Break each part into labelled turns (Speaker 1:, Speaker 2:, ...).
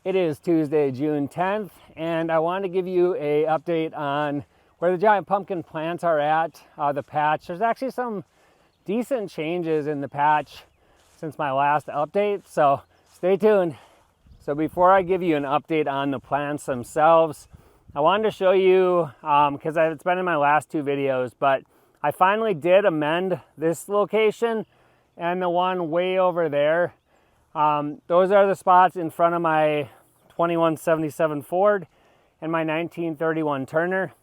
Speaker 1: It is Tuesday, June 10th, and I wanted to give you an update on where the giant pumpkin plants are at, the patch. There's actually some decent changes in the patch since my last update, so stay tuned. So before I give you an update on the plants themselves, I wanted to show you, because it's been in my last two videos, but I finally did amend this location and the one way over there. Those are the spots in front of my 2177 Ford and my 1931 Turner.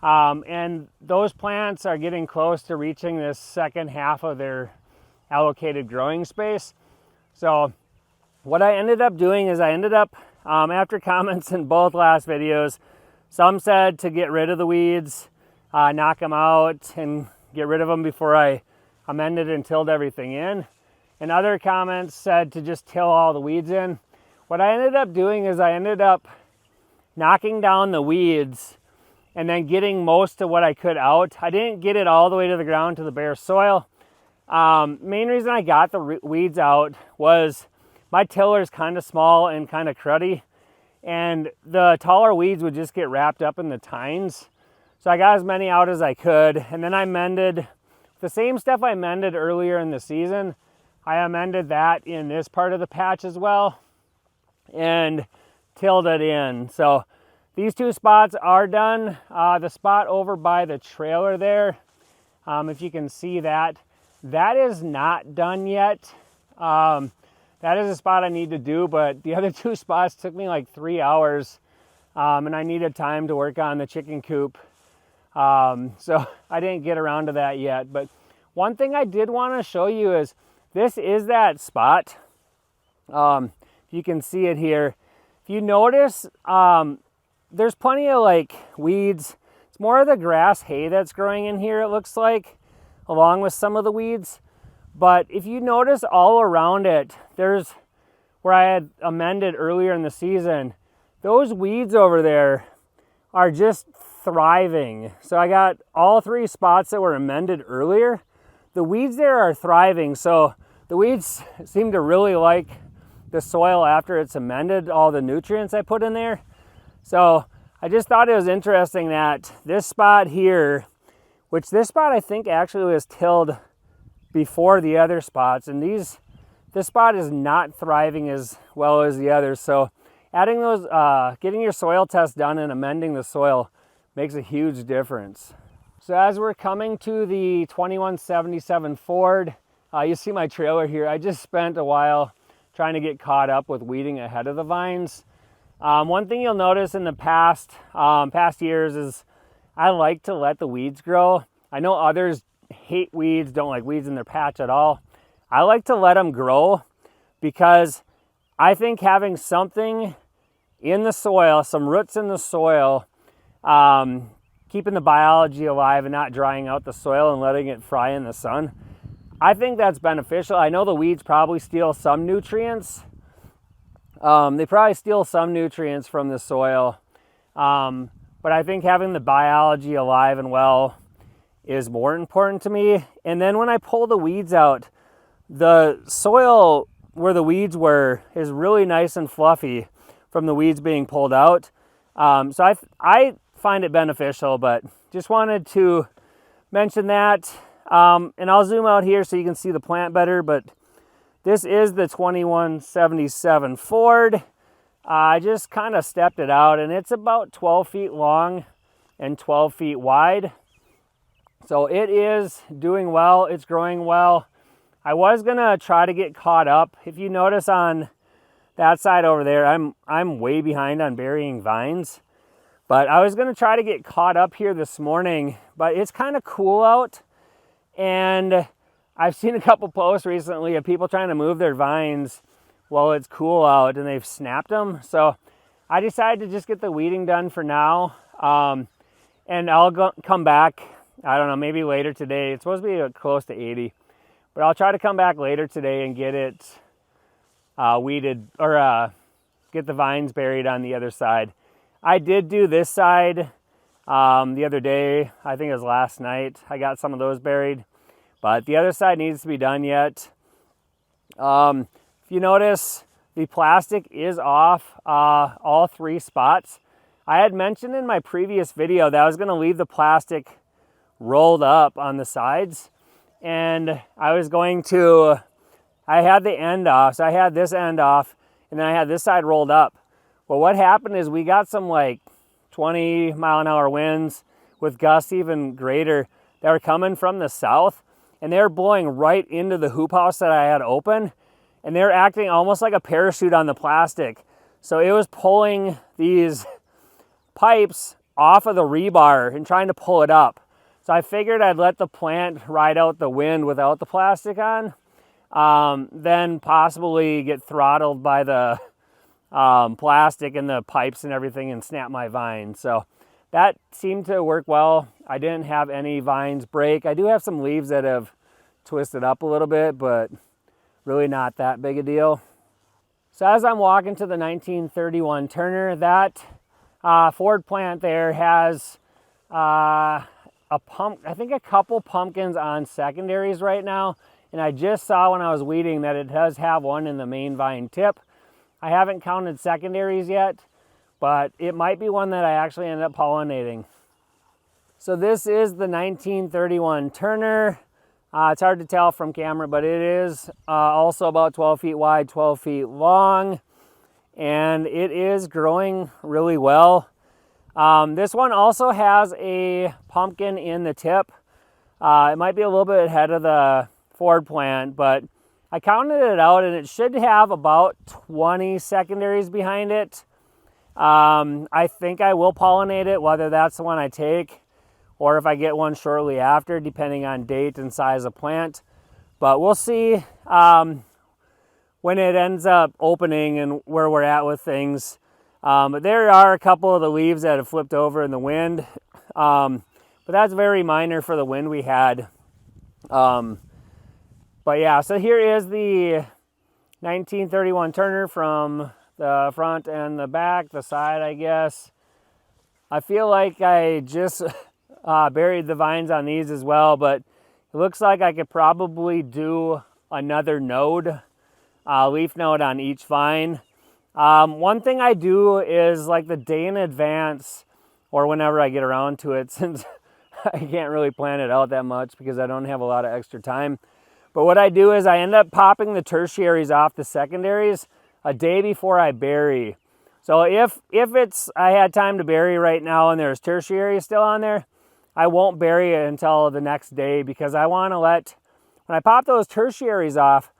Speaker 1: And those plants are getting close to reaching this second half of their allocated growing space. So what I ended up doing is after comments in both last videos, some said to get rid of the weeds, knock them out and get rid of them before I amended and tilled everything in. And other comments said to just till all the weeds in. What I ended up doing is I ended up knocking down the weeds and then getting most of what I could out. I didn't get it all the way to the ground to the bare soil. Main reason I got the weeds out was my tiller is kind of small and kind of cruddy, and the taller weeds would just get wrapped up in the tines. So I got as many out as I could, and then I mended the same stuff I mended earlier in the season. I amended that in this part of the patch as well and tilled it in. So these two spots are done. The spot over by the trailer there, if you can see that, that is not done yet. That is a spot I need to do, but the other two spots took me like 3 hours, and I needed time to work on the chicken coop. So I didn't get around to that yet. But one thing I did want to show you is this is that spot. You can see it here. If you notice, there's plenty of like weeds. It's more of the grass hay that's growing in here, it looks like, along with some of the weeds. But if you notice all around it, there's where I had amended earlier in the season, those weeds over there are just thriving. So I got all three spots that were amended earlier. The weeds there are thriving. So the weeds seem to really like the soil after it's amended, all the nutrients I put in there. So I just thought it was interesting that this spot here, which this spot I think actually was tilled before the other spots, and this spot is not thriving as well as the others. So adding those, getting your soil test done and amending the soil makes a huge difference. So as we're coming to the 2177 Ford, you see my trailer here. I just spent a while trying to get caught up with weeding ahead of the vines. One thing you'll notice in the past years is I like to let the weeds grow. I know others hate weeds, don't like weeds in their patch at all. I like to let them grow because I think having something in the soil, some roots in the soil, keeping the biology alive and not drying out the soil and letting it fry in the sun, I think that's beneficial. I know the weeds probably steal some nutrients. They probably steal some nutrients from the soil. But I think having the biology alive and well is more important to me. And then when I pull the weeds out, the soil where the weeds were is really nice and fluffy from the weeds being pulled out. So I find it beneficial, but just wanted to mention that. And I'll zoom out here so you can see the plant better, but this is the 2177 Ford. I just kind of stepped it out, and it's about 12 feet long and 12 feet wide. So it is doing well. It's growing well. I was gonna try to get caught up. If you notice on that side over there, I'm way behind on burying vines. But I was gonna try to get caught up here this morning, but it's kind of cool out. And I've seen a couple posts recently of people trying to move their vines while it's cool out and they've snapped them. So I decided to just get the weeding done for now. And I'll come back, I don't know, maybe later today. It's supposed to be close to 80. But I'll try to come back later today and get it weeded, or get the vines buried on the other side. I did do this side the other day. I think it was last night. I got some of those buried. But the other side needs to be done yet. If you notice, the plastic is off all 3 spots. I had mentioned in my previous video that I was going to leave the plastic rolled up on the sides, and I was going to, I had the end off, so I had this end off, and then I had this side rolled up. Well, what happened is we got some like 20-mile-an-hour winds with gusts even greater that were coming from the south, and they were blowing right into the hoop house that I had open, and they were acting almost like a parachute on the plastic. So it was pulling these pipes off of the rebar and trying to pull it up. So I figured I'd let the plant ride out the wind without the plastic on, then possibly get throttled by the plastic and the pipes and everything and snap my vine. So that seemed to work well. I didn't have any vines break. I do have some leaves that have twisted up a little bit, but really not that big a deal. So as I'm walking to the 1931 Turner, that Ford plant there has I think a couple pumpkins on secondaries right now, and I just saw when I was weeding that it does have one in the main vine tip. I haven't counted secondaries yet, but it might be one that I actually end up pollinating. So this is the 1931 Turner. It's hard to tell from camera, but it is also about 12 feet wide, 12 feet long, and it is growing really well. This one also has a pumpkin in the tip. It might be a little bit ahead of the Ford plant, but I counted it out and it should have about 20 secondaries behind it. I think I will pollinate it, whether that's the one I take or if I get one shortly after, depending on date and size of plant. But we'll see when it ends up opening and where we're at with things. But there are a couple of the leaves that have flipped over in the wind. But that's very minor for the wind we had. But yeah, so here is the 1931 Turner from the front and the back, the side, I guess. I feel like I just buried the vines on these as well, but it looks like I could probably do another node, leaf node on each vine. One thing I do is like the day in advance or whenever I get around to it, since I can't really plan it out that much because I don't have a lot of extra time. But what I do is I end up popping the tertiaries off the secondaries a day before I bury. So if I had time to bury right now and there's tertiary still on there, I won't bury it until the next day, because I want to let, when I pop those tertiaries off,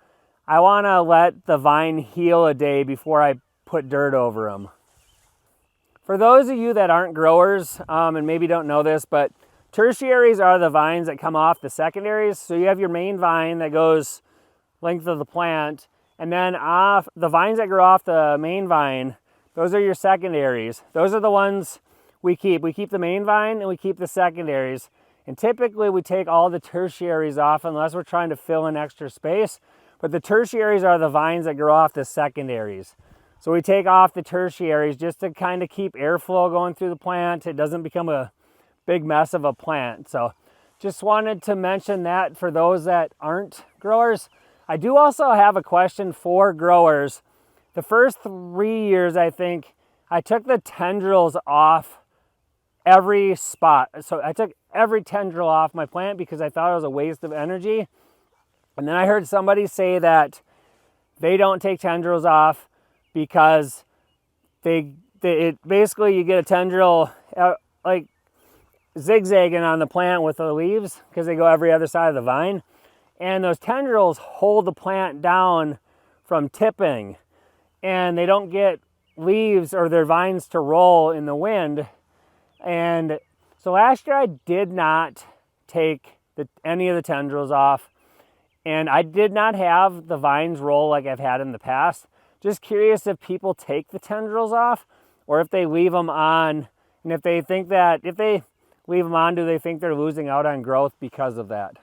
Speaker 1: I want to let the vine heal a day before I put dirt over them. For those of you that aren't growers and maybe don't know this, but tertiaries are the vines that come off the secondaries. So you have your main vine that goes length of the plant, and then off the vines that grow off the main vine, those are your secondaries. Those are the ones we keep. We keep the main vine and we keep the secondaries. And typically we take all the tertiaries off unless we're trying to fill in extra space. But the tertiaries are the vines that grow off the secondaries. So we take off the tertiaries just to kind of keep airflow going through the plant. It doesn't become a big mess of a plant. So just wanted to mention that for those that aren't growers. I do also have a question for growers. The first 3 years, I think, I took the tendrils off every spot. So I took every tendril off my plant because I thought it was a waste of energy. And then I heard somebody say that they don't take tendrils off because basically you get a tendril like zigzagging on the plant with the leaves because they go every other side of the vine. And those tendrils hold the plant down from tipping, and they don't get leaves or their vines to roll in the wind. And so last year I did not take any of the tendrils off, and I did not have the vines roll like I've had in the past. Just curious if people take the tendrils off or if they leave them on, and if they think that if they leave them on, do they think they're losing out on growth because of that?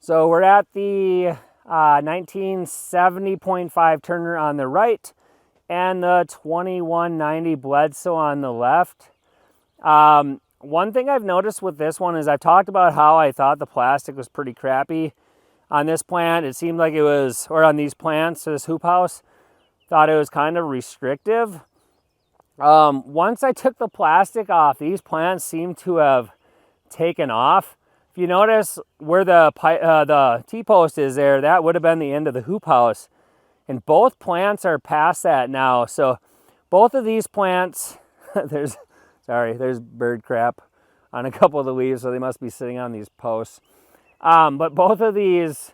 Speaker 1: So we're at the 1970.5 Turner on the right and the 2190 Bledsoe on the left. One thing I've noticed with this one is I've talked about how I thought the plastic was pretty crappy on this plant. It seemed like it was, or on these plants, this hoop house. thought it was kind of restrictive. Once I took the plastic off, these plants seem to have taken off. If you notice where the T-post is there, that would have been the end of the hoop house. And both plants are past that now. So both of these plants, there's bird crap on a couple of the leaves, so they must be sitting on these posts. But both of these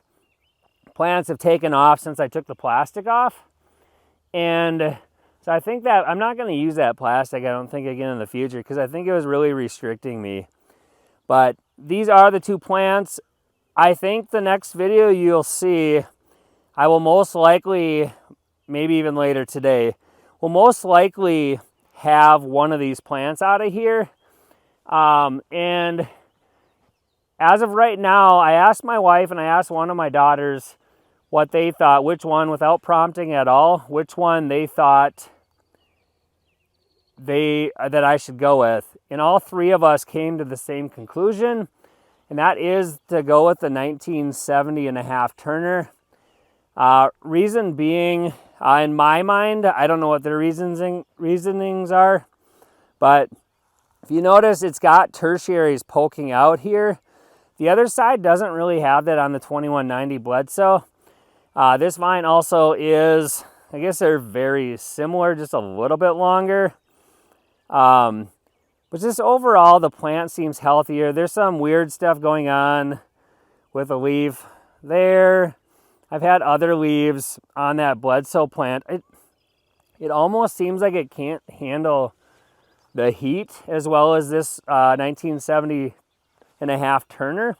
Speaker 1: plants have taken off since I took the plastic off. And so I think that I'm not going to use that plastic, I don't think, again in the future, because I think it was really restricting me. But these are the two plants. I think the next video you'll see, I will most likely, maybe even later today, will most likely have one of these plants out of here. And as of right now, I asked my wife and I asked one of my daughters what they thought, which one, without prompting at all, which one they thought that I should go with. And all three of us came to the same conclusion, and that is to go with the 1970.5 Turner. Reason being, in my mind, I don't know what their reasonings are, but if you notice, it's got tertiaries poking out here. The other side doesn't really have that on the 2190 Bledsoe. This vine also is, I guess they're very similar, just a little bit longer. But just overall, the plant seems healthier. There's some weird stuff going on with a leaf there. I've had other leaves on that Bledsoe plant. It almost seems like it can't handle the heat as well as this 1970.5 Turner.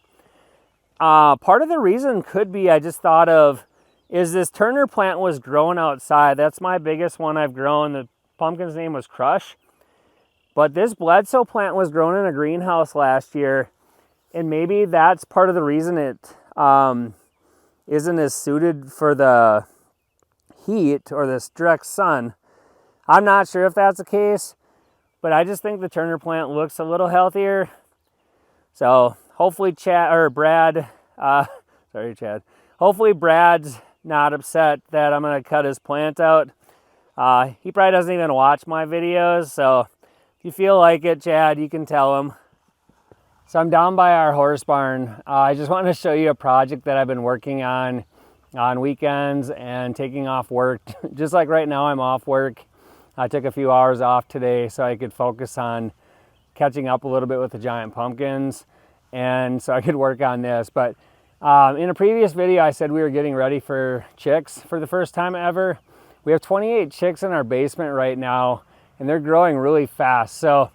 Speaker 1: Part of the reason could be, I just thought of, is this Turner plant was grown outside. That's my biggest one I've grown. The pumpkin's name was Crush. But this Bledsoe plant was grown in a greenhouse last year, and maybe that's part of the reason it isn't as suited for the heat or this direct sun. I'm not sure if that's the case, but I just think the Turner plant looks a little healthier. So hopefully Brad, hopefully Brad's not upset that I'm gonna cut his plant out. He probably doesn't even watch my videos, so if you feel like it, Chad, you can tell him. So I'm down by our horse barn. I just wanted to show you a project that I've been working on weekends and taking off work. Just like right now I'm off work. I took a few hours off today so I could focus on catching up a little bit with the giant pumpkins, and so I could work on this. But in a previous video I said we were getting ready for chicks for the first time ever. We have 28 chicks in our basement right now, and they're growing really fast. So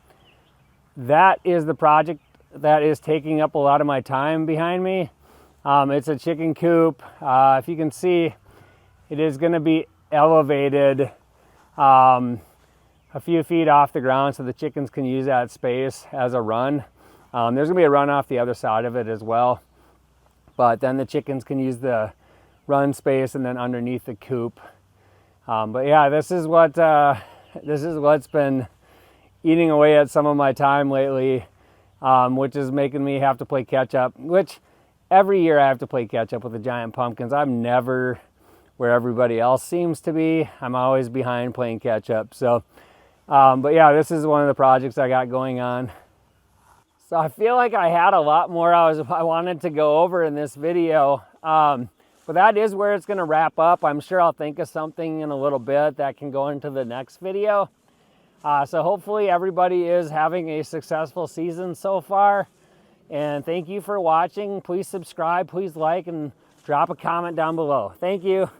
Speaker 1: that is the project that is taking up a lot of my time behind me. It's a chicken coop. If you can see, it is going to be elevated a few feet off the ground so the chickens can use that space as a run. There's going to be a run off the other side of it as well, but then the chickens can use the run space and then underneath the coop. But yeah, this is what's been eating away at some of my time lately, which is making me have to play catch up, which every year I have to play catch up with the giant pumpkins. I'm never where everybody else seems to be. I'm always behind playing catch up. So, but yeah, this is one of the projects I got going on. So I feel like I had a lot more I wanted to go over in this video. But that is where it's going to wrap up. I'm sure I'll think of something in a little bit that can go into the next video. So hopefully everybody is having a successful season so far. And thank you for watching. Please subscribe, please like, and drop a comment down below. Thank you.